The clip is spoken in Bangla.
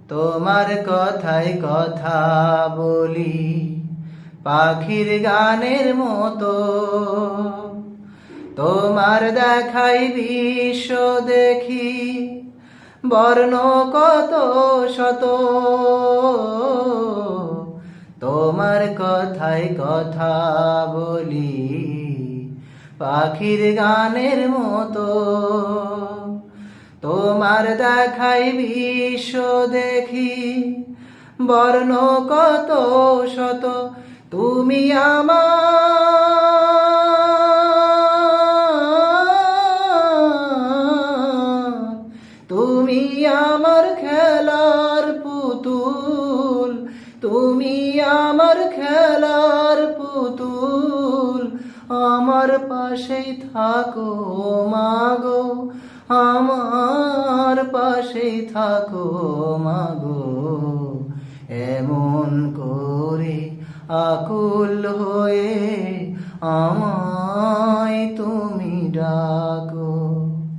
তোমার কথায় কথা বলি পাখির গানের মতো, তোমার দেখাই বিশ্ব দেখি বর্ণ কত শত। তোমার কথায় কথা বলি পাখির গানের মতো, তোমার দেখাই বিশ্ব দেখি বর্ণ কত শত। তুমি তুমি আমার খেলার পুতুল, তুমি আমার খেলার পুতুল, আমার পাশেই থাকো মাগো, আমার পাশেই থাকো মাগো। এমন করে আকুল হয়ে আমার